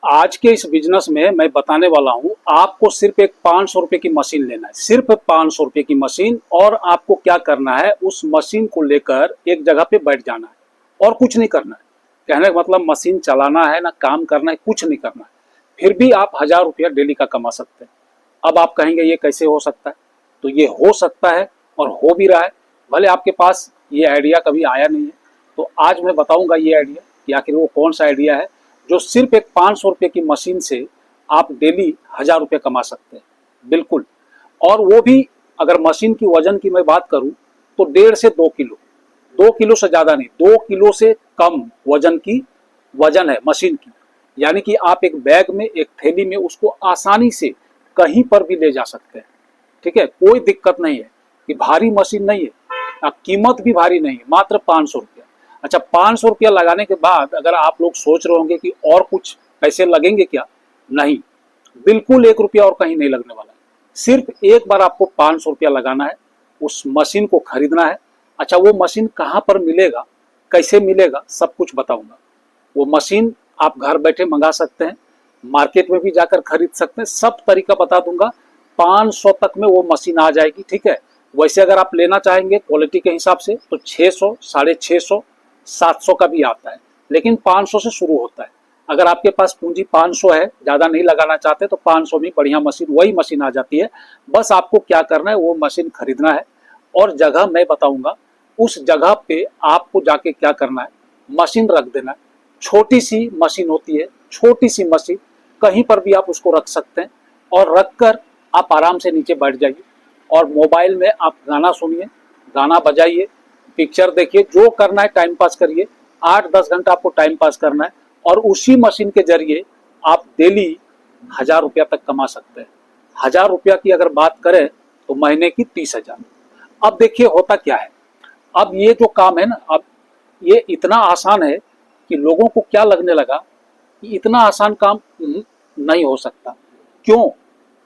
आज के इस बिजनेस में मैं बताने वाला हूं, आपको सिर्फ एक 500 रुपए की मशीन लेना है, सिर्फ 500 रुपए की मशीन। और आपको क्या करना है, उस मशीन को लेकर एक जगह पे बैठ जाना है और कुछ नहीं करना है। कहने का मतलब मशीन चलाना है ना, काम करना है, कुछ नहीं करना है, फिर भी आप 1000 रुपया डेली का कमा सकते हैं। अब आप कहेंगे ये कैसे हो सकता है, तो ये हो सकता है और हो भी रहा है। भले आपके पास ये आइडिया कभी आया नहीं है, तो आज मैं बताऊंगा ये आइडिया कि आखिर वो कौन सा आइडिया है जो सिर्फ एक 500 रुपये की मशीन से आप डेली 1000 रुपये कमा सकते हैं। बिल्कुल। और वो भी अगर मशीन की वजन की मैं बात करूं तो 1.5 से 2 किलो, 2 किलो से ज़्यादा नहीं, 2 किलो से कम वजन की वजन है मशीन की। यानी कि आप एक बैग में, एक थैली में उसको आसानी से कहीं पर भी ले जा सकते हैं। ठीक है, कोई दिक्कत नहीं है कि भारी मशीन नहीं है, कीमत भी भारी नहीं है, मात्र 500 रुपया। अच्छा, 500 रुपया लगाने के बाद अगर आप लोग सोच रहे होंगे कि और कुछ पैसे लगेंगे क्या, नहीं, बिल्कुल 1 रुपया और कहीं नहीं लगने वाला है। सिर्फ एक बार आपको 500 रुपया लगाना है, उस मशीन को खरीदना है। अच्छा, वो मशीन कहाँ पर मिलेगा, कैसे मिलेगा, सब कुछ बताऊंगा। वो मशीन आप घर बैठे मंगा सकते हैं, मार्केट में भी जाकर खरीद सकते हैं, सब तरीका बता दूंगा। 500 तक में वो मशीन आ जाएगी। ठीक है, वैसे अगर आप लेना चाहेंगे क्वालिटी के हिसाब से तो 600, 650, 700 का भी आता है, लेकिन 500 से शुरू होता है। अगर आपके पास पूंजी 500 है, ज़्यादा नहीं लगाना चाहते, तो 500 में बढ़िया मशीन, वही मशीन आ जाती है। बस आपको क्या करना है, वो मशीन खरीदना है और जगह मैं बताऊंगा, उस जगह पे आपको जाके क्या करना है, मशीन रख देना है। छोटी सी मशीन होती है, छोटी सी मशीन, कहीं पर भी आप उसको रख सकते हैं और रख कर आप आराम से नीचे बैठ जाइए और मोबाइल में आप गाना सुनिए, गाना बजाइए, पिक्चर देखिए, जो करना है टाइम पास करिए। 8-10 घंटा आपको टाइम पास करना है और उसी मशीन के जरिए आप डेली 1000 रुपया तक कमा सकते हैं। 1000 रुपया की अगर बात करें तो महीने की 30,000। अब देखिए होता क्या है, अब ये जो काम है ना, अब ये इतना आसान है कि लोगों को क्या लगने लगा कि इतना आसान काम नहीं हो सकता। क्यों?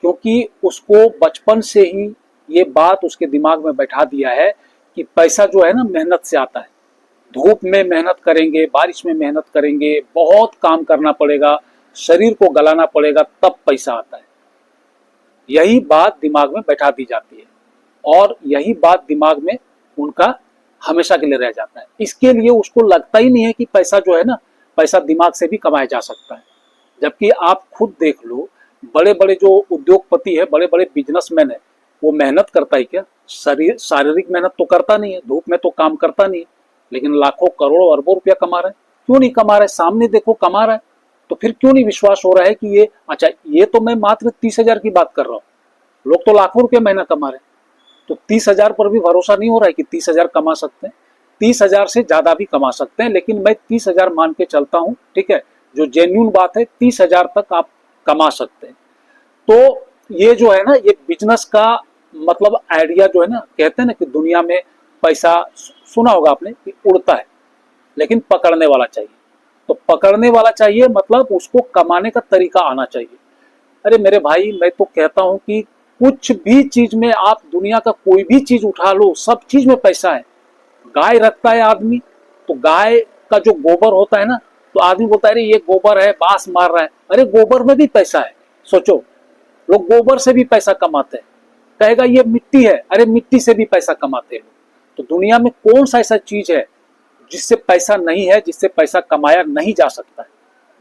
क्योंकि उसको बचपन से ही ये बात उसके दिमाग में बैठा दिया है कि पैसा जो है ना मेहनत से आता है। धूप में मेहनत करेंगे, बारिश में मेहनत करेंगे, बहुत काम करना पड़ेगा, शरीर को गलाना पड़ेगा, तब पैसा आता है। यही बात दिमाग में बैठा दी जाती है और यही बात दिमाग में उनका हमेशा के लिए रह जाता है। इसके लिए उसको लगता ही नहीं है कि पैसा जो है ना, पैसा दिमाग से भी कमाया जा सकता है। जबकि आप खुद देख लो, बड़े बड़े जो उद्योगपति है, बड़े बड़े बिजनेसमैन है, वो मेहनत करता है क्या? शारीरिक मेहनत तो करता नहीं है, धूप में तो काम करता नहीं है, लेकिन लाखों करोड़ों अरबों रुपया कमा रहा है। क्यों नहीं कमा रहा है? सामने देखो कमा रहा है, तो फिर क्यों नहीं विश्वास हो रहा है कि ये, अच्छा ये तो मैं मात्र 30,000 की बात कर रहा हूँ, लोग तो लाखों रुपया महीना कमा रहे हैं। तो 30,000 पर भी भरोसा नहीं हो रहा है कि 30,000 कमा सकते हैं? 30,000 से ज्यादा भी कमा सकते हैं, लेकिन मैं 30,000 मान के चलता हूँ। ठीक है, जो जेन्यून बात है, 30,000 तक आप कमा सकते हैं। तो ये जो है ना, ये बिजनेस का मतलब आइडिया जो है ना, कहते हैं ना कि दुनिया में पैसा, सुना होगा आपने कि उड़ता है, लेकिन पकड़ने वाला चाहिए। तो पकड़ने वाला चाहिए मतलब उसको कमाने का तरीका आना चाहिए। अरे मेरे भाई, मैं तो कहता हूं कि कुछ भी चीज में आप दुनिया का कोई भी चीज उठा लो, सब चीज में पैसा है। गाय रखता है आदमी, तो गाय का जो गोबर होता है ना, तो आदमी बोलता है अरे ये गोबर है, बांस मार रहा है। अरे गोबर में भी पैसा है, सोचो, लोग गोबर से भी पैसा कमाते हैं। कहेगा ये मिट्टी है, अरे मिट्टी से भी पैसा कमाते हैं। तो दुनिया में कौन सा ऐसा चीज है जिससे पैसा नहीं है, जिससे पैसा कमाया नहीं जा सकता है?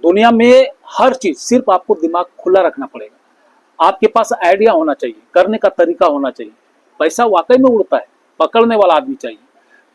दुनिया में हर चीज, सिर्फ आपको दिमाग खुला रखना पड़ेगा, आपके पास आइडिया होना चाहिए, करने का तरीका होना चाहिए। पैसा वाकई में उड़ता है, पकड़ने वाला आदमी चाहिए।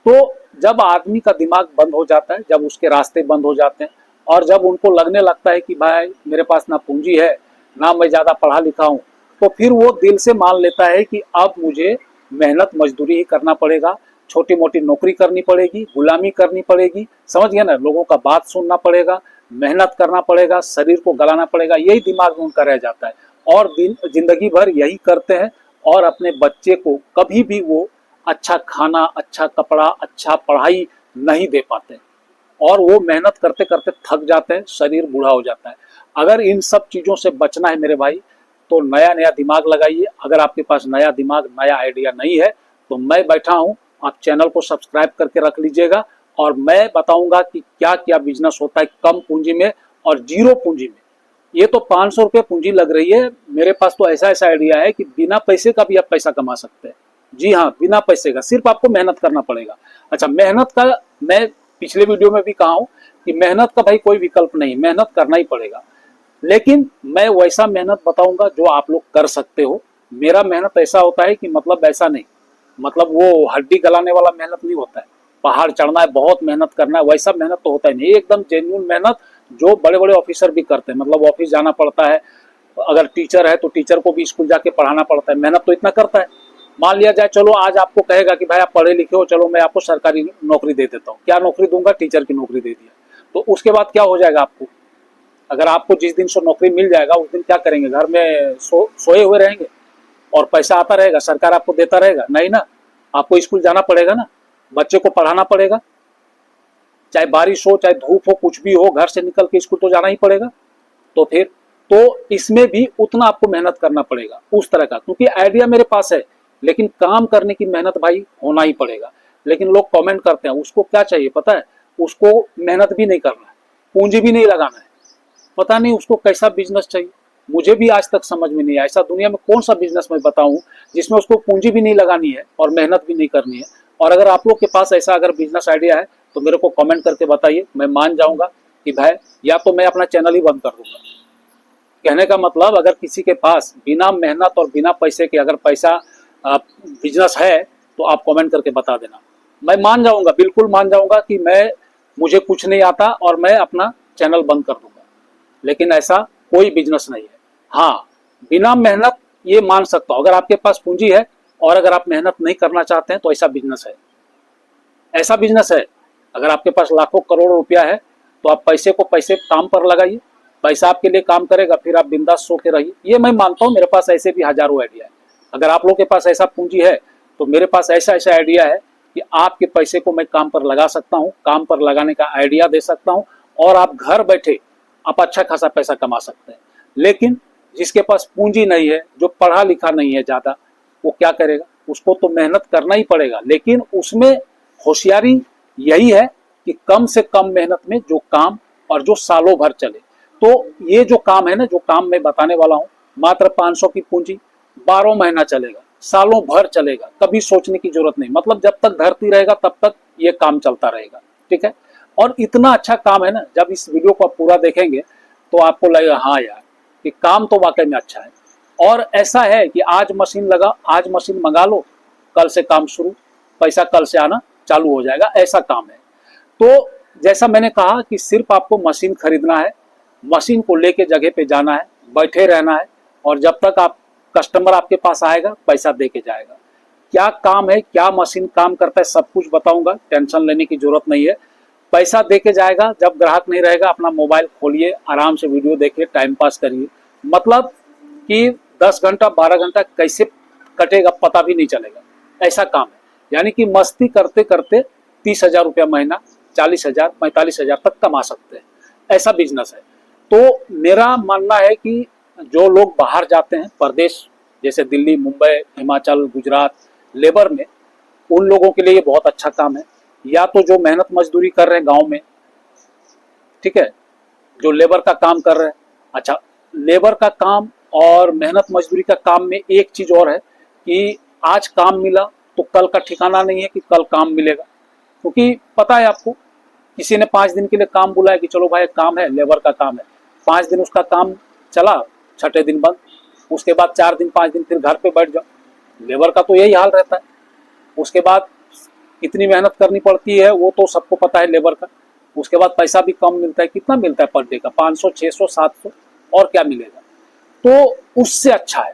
तो जब आदमी का दिमाग बंद हो जाता है, जब उसके रास्ते बंद हो जाते हैं और जब उनको लगने लगता है कि भाई मेरे पास ना पूंजी है, ना मैं ज़्यादा पढ़ा लिखा हूँ, तो फिर वो दिल से मान लेता है कि अब मुझे मेहनत मजदूरी ही करना पड़ेगा, छोटी मोटी नौकरी करनी पड़ेगी, गुलामी करनी पड़ेगी, समझ गए ना, लोगों का बात सुनना पड़ेगा, मेहनत करना पड़ेगा, शरीर को गलाना पड़ेगा, यही दिमाग में उनका रह जाता है। और जिंदगी भर यही करते हैं और अपने बच्चे को कभी भी वो अच्छा खाना, अच्छा कपड़ा, अच्छा पढ़ाई नहीं दे पाते और वो मेहनत करते करते थक जाते हैं, शरीर बूढ़ा हो जाता है। अगर इन सब चीज़ों से बचना है मेरे भाई, तो नया नया दिमाग लगाइए। अगर आपके पास नया दिमाग, नया आइडिया नहीं है, तो मैं बैठा हूँ, आप चैनल को सब्सक्राइब करके रख लीजिएगा और मैं बताऊंगा कि क्या क्या बिजनेस होता है कम पूंजी में और जीरो पूंजी में। ये तो 500 रुपये पूंजी लग रही है, मेरे पास तो ऐसा ऐसा आइडिया है कि बिना पैसे का भी आप पैसा कमा सकते हैं। जी हाँ, बिना पैसे का, सिर्फ आपको मेहनत करना पड़ेगा। अच्छा, मेहनत का मैं पिछले वीडियो में भी कहा हूं कि मेहनत का भाई कोई विकल्प नहीं, मेहनत करना ही पड़ेगा। लेकिन मैं वैसा मेहनत बताऊंगा जो आप लोग कर सकते हो। मेरा मेहनत ऐसा होता है कि मतलब ऐसा नहीं, मतलब वो हड्डी गलाने वाला मेहनत नहीं होता है, पहाड़ चढ़ना है, बहुत मेहनत करना है, वैसा मेहनत तो होता ही नहीं। एकदम जेन्युइन मेहनत जो बड़े बड़े ऑफिसर भी करते हैं, मतलब ऑफिस जाना पड़ता है, अगर टीचर है तो टीचर को भी स्कूल जाके पढ़ाना पड़ता है, मेहनत तो इतना करता है। मान लिया जाए, चलो आज आपको कहेगा कि भाई आप पढ़े लिखे हो, चलो मैं आपको सरकारी नौकरी दे देता हूँ, क्या नौकरी दूंगा, टीचर की नौकरी दे दिया, तो उसके बाद क्या हो जाएगा आपको? अगर आपको जिस दिन से नौकरी मिल जाएगा उस दिन क्या करेंगे? घर में सोए हुए रहेंगे और पैसा आता रहेगा, सरकार आपको देता रहेगा? नहीं ना, आपको स्कूल जाना पड़ेगा ना, बच्चे को पढ़ाना पड़ेगा, चाहे बारिश हो चाहे धूप हो, कुछ भी हो, घर से निकल के स्कूल तो जाना ही पड़ेगा। तो फिर तो इसमें भी उतना आपको मेहनत करना पड़ेगा उस तरह का, क्योंकि आइडिया मेरे पास है, लेकिन काम करने की मेहनत भाई होना ही पड़ेगा। लेकिन लोग कमेंट करते हैं, उसको क्या चाहिए पता है? उसको मेहनत भी नहीं करना है, पूंजी भी नहीं लगाना है, पता नहीं उसको कैसा बिजनेस चाहिए। मुझे भी आज तक समझ में नहीं आया, ऐसा दुनिया में कौन सा बिजनेस मैं बताऊं जिसमें उसको पूंजी भी नहीं लगानी है और मेहनत भी नहीं करनी है। और अगर आप लोग के पास ऐसा अगर बिजनेस आइडिया है तो मेरे को कमेंट करके बताइए, मैं मान जाऊंगा कि भाई या तो मैं अपना चैनल ही बंद कर दूंगा। कहने का मतलब, अगर किसी के पास बिना मेहनत और बिना पैसे के अगर पैसा बिजनेस है तो आप कमेंट करके बता देना, मैं मान जाऊंगा, बिल्कुल मान जाऊंगा कि मुझे कुछ नहीं आता और मैं अपना चैनल बंद कर दूंगा। लेकिन ऐसा कोई बिजनेस नहीं है। हाँ, बिना मेहनत ये मान सकता हूं, अगर आपके पास पूंजी है और अगर आप मेहनत नहीं करना चाहते हैं तो ऐसा बिजनेस है, ऐसा बिजनेस है। अगर आपके पास लाखों करोड़ों रुपया है तो आप पैसे को पैसे काम पर लगाइए, पैसा आपके लिए काम करेगा, फिर आप बिंदास सो के रहिए। ये मैं मानता हूँ, मेरे पास ऐसे भी हजारों आइडिया है। अगर आप लोगों के पास ऐसा पूंजी है तो मेरे पास ऐसा ऐसा आइडिया है कि आपके पैसे को मैं काम पर लगा सकता हूँ, काम पर लगाने का आइडिया दे सकता हूँ, और आप घर बैठे आप अच्छा खासा पैसा कमा सकते हैं। लेकिन जिसके पास पूंजी नहीं है, जो पढ़ा लिखा नहीं है ज्यादा, वो क्या करेगा? उसको तो मेहनत करना ही पड़ेगा, लेकिन उसमें होशियारी यही है कि कम से कम मेहनत में जो काम और जो सालों भर चले। तो ये जो काम है ना, जो काम मैं बताने वाला हूँ, मात्र 500 की पूंजी, 12 महीना चलेगा, सालों भर चलेगा, कभी सोचने की जरूरत नहीं, मतलब जब तक धरती रहेगा तब तक ये काम चलता रहेगा। ठीक है, और इतना अच्छा काम है ना, जब इस वीडियो को आप पूरा देखेंगे तो आपको लगेगा हाँ यार, कि काम तो वाकई में अच्छा है। और ऐसा है कि आज मशीन लगा, आज मशीन मंगा लो, कल से काम शुरू, पैसा कल से आना चालू हो जाएगा, ऐसा काम है। तो जैसा मैंने कहा कि सिर्फ आपको मशीन खरीदना है, मशीन को लेके जगह पे जाना है, बैठे रहना है, और जब तक आप कस्टमर आपके पास आएगा पैसा दे के जाएगा। क्या काम है, क्या मशीन काम करता है, सब कुछ बताऊंगा, टेंशन लेने की जरूरत नहीं है। पैसा दे के जाएगा, जब ग्राहक नहीं रहेगा अपना मोबाइल खोलिए, आराम से वीडियो देखिए, टाइम पास करिए, मतलब कि 10 घंटा 12 घंटा कैसे कटेगा पता भी नहीं चलेगा, ऐसा काम है। यानी कि मस्ती करते करते 30,000 रुपया महीना, 40,000 45,000 तक कमा सकते हैं, ऐसा बिजनेस है। तो मेरा मानना है कि जो लोग बाहर जाते हैं परदेश, जैसे दिल्ली, मुंबई, हिमाचल, गुजरात, लेबर में, उन लोगों के लिए ये बहुत अच्छा काम है। या तो जो मेहनत मजदूरी कर रहे हैं गांव में, ठीक है, जो लेबर का काम कर रहे हैं। अच्छा, लेबर का काम और मेहनत मजदूरी का काम में एक चीज और है कि आज काम मिला तो कल का ठिकाना नहीं है कि कल काम मिलेगा, क्योंकि पता है आपको, किसी ने 5 दिन के लिए काम बुलाया कि चलो भाई काम है, लेबर का काम है, 5 दिन उसका काम चला, छठे दिन बंद, उसके बाद 4 दिन 5 दिन फिर घर पे बैठ जाओ। लेबर का तो यही हाल रहता है। उसके बाद कितनी मेहनत करनी पड़ती है वो तो सबको पता है लेबर का। उसके बाद पैसा भी कम मिलता है, कितना मिलता है पर डे का? 500 600 700, और क्या मिलेगा? तो उससे अच्छा है,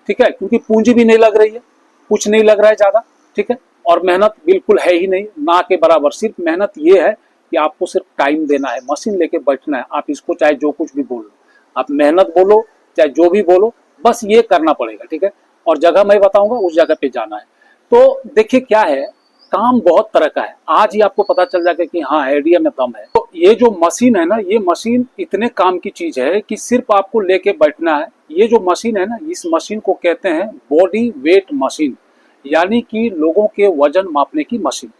ठीक है, क्योंकि पूंजी भी नहीं लग रही है, कुछ नहीं लग रहा है ज्यादा, ठीक है, और मेहनत बिल्कुल है ही नहीं, ना के बराबर। सिर्फ मेहनत ये है कि आपको सिर्फ टाइम देना है, मशीन लेके बैठना है, आप इसको चाहे जो कुछ भी बोलो, आप मेहनत बोलो चाहे जो भी बोलो, बस ये करना पड़ेगा, ठीक है। और जगह मैं बताऊंगा, उस जगह पे जाना है। तो देखिए क्या है, काम बहुत तरह का है, आज ही आपको पता चल जाएगा कि हाँ आइडिया में दम है। तो ये जो मशीन है ना, ये मशीन इतने काम की चीज है कि सिर्फ आपको लेके बैठना है। ये जो मशीन है ना, इस मशीन को कहते हैं बॉडी वेट मशीन, यानी कि लोगों के वजन मापने की मशीन।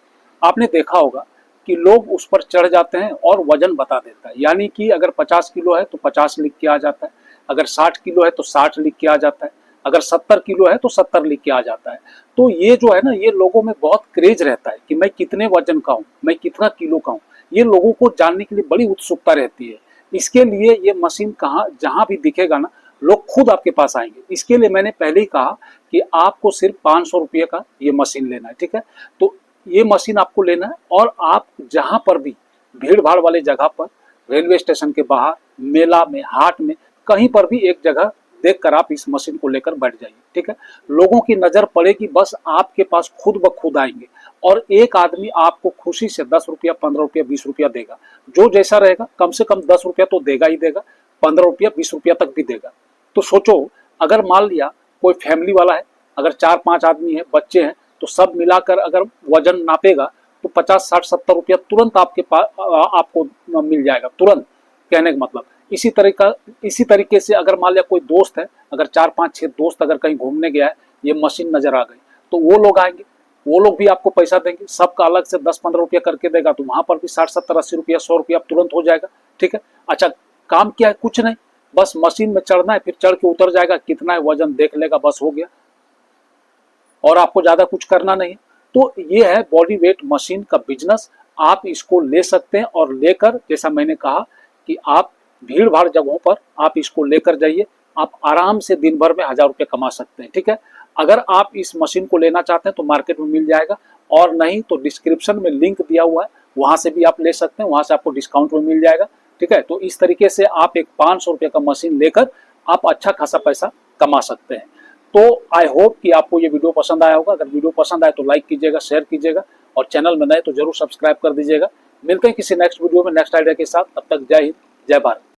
आपने देखा होगा कि लोग उस पर चढ़ जाते हैं और वजन बता देता है। यानी कि अगर 50 किलो है तो 50 लिख के आ जाता है, अगर 60 किलो है तो 60 लिख के आ जाता है, अगर 70 किलो है तो 70 लिख के आ जाता है। तो ये जो है ना, ये लोगों में बहुत क्रेज रहता है कि मैं कितने वजन का हूँ, मैं कितना किलो का हूँ। ये लोगों को जानने के लिए बड़ी उत्सुकता रहती है। इसके लिए ये मशीन कहाँ जहाँ भी दिखेगा ना, लोग खुद आपके पास आएंगे। इसके लिए मैंने पहले ही कहा कि आपको सिर्फ 500 रुपये का ये मशीन लेना है, ठीक है। तो ये मशीन आपको लेना है और आप जहाँ पर भी भीड़ भाड़ वाले जगह पर, रेलवे स्टेशन के बाहर, मेला में, हाट में, कहीं पर भी एक जगह देख कर आप इस मशीन को लेकर बैठ जाइए, ठीक है। लोगों की नजर पड़ेगी, बस आपके पास खुद ब खुद आएंगे और एक आदमी आपको खुशी से 10 रुपया, 15 रुपया, 20 रुपया देगा। जो जैसा रहेगा, कम से कम 10 रुपया तो देगा ही देगा, 15 रुपया, 20 रुपया तक भी देगा। तो सोचो, अगर मान लिया कोई फैमिली वाला है, अगर 4-5 आदमी है, बच्चे हैं, तो सब मिलाकर अगर वजन नापेगा तो 50, 60, 70 रुपया तुरंत आपके पास आपको मिल जाएगा, तुरंत। कहने का मतलब इसी तरीके से अगर मान लिया कोई दोस्त है, अगर 4-5-6 दोस्त अगर कहीं घूमने गया है, ये मशीन नजर आ गई, तो वो लोग आएंगे, वो लोग भी आपको पैसा देंगे, सबका अलग से 10-15 रुपया करके देगा, तो वहां पर भी 60, 70, 80 रुपया, 100 रुपया तुरंत हो जाएगा, ठीक है। अच्छा, काम क्या है? कुछ नहीं, बस मशीन में चढ़ना है, फिर चढ़ के उतर जाएगा, कितना है वजन देख लेगा, बस हो गया, और आपको ज्यादा कुछ करना नहीं। तो ये है बॉडी वेट मशीन का बिजनेस। आप इसको ले सकते हैं और लेकर, जैसा मैंने कहा कि आप भीड़ भाड़ जगहों पर आप इसको लेकर जाइए, आप आराम से दिन भर में 1000 रुपये कमा सकते हैं, ठीक है। अगर आप इस मशीन को लेना चाहते हैं तो मार्केट में मिल जाएगा, और नहीं तो डिस्क्रिप्शन में लिंक दिया हुआ है, वहां से भी आप ले सकते हैं, वहां से आपको डिस्काउंट में मिल जाएगा, ठीक है। तो इस तरीके से आप एक 500 रुपये का मशीन लेकर आप अच्छा खासा पैसा कमा सकते हैं। तो आई होप कि आपको ये वीडियो पसंद आया होगा। अगर वीडियो पसंद आए तो लाइक कीजिएगा, शेयर कीजिएगा, और चैनल में नए तो जरूर सब्सक्राइब कर दीजिएगा। मिलते हैं किसी नेक्स्ट वीडियो में नेक्स्ट आइडिया के साथ। तब तक जय हिंद, जय भारत।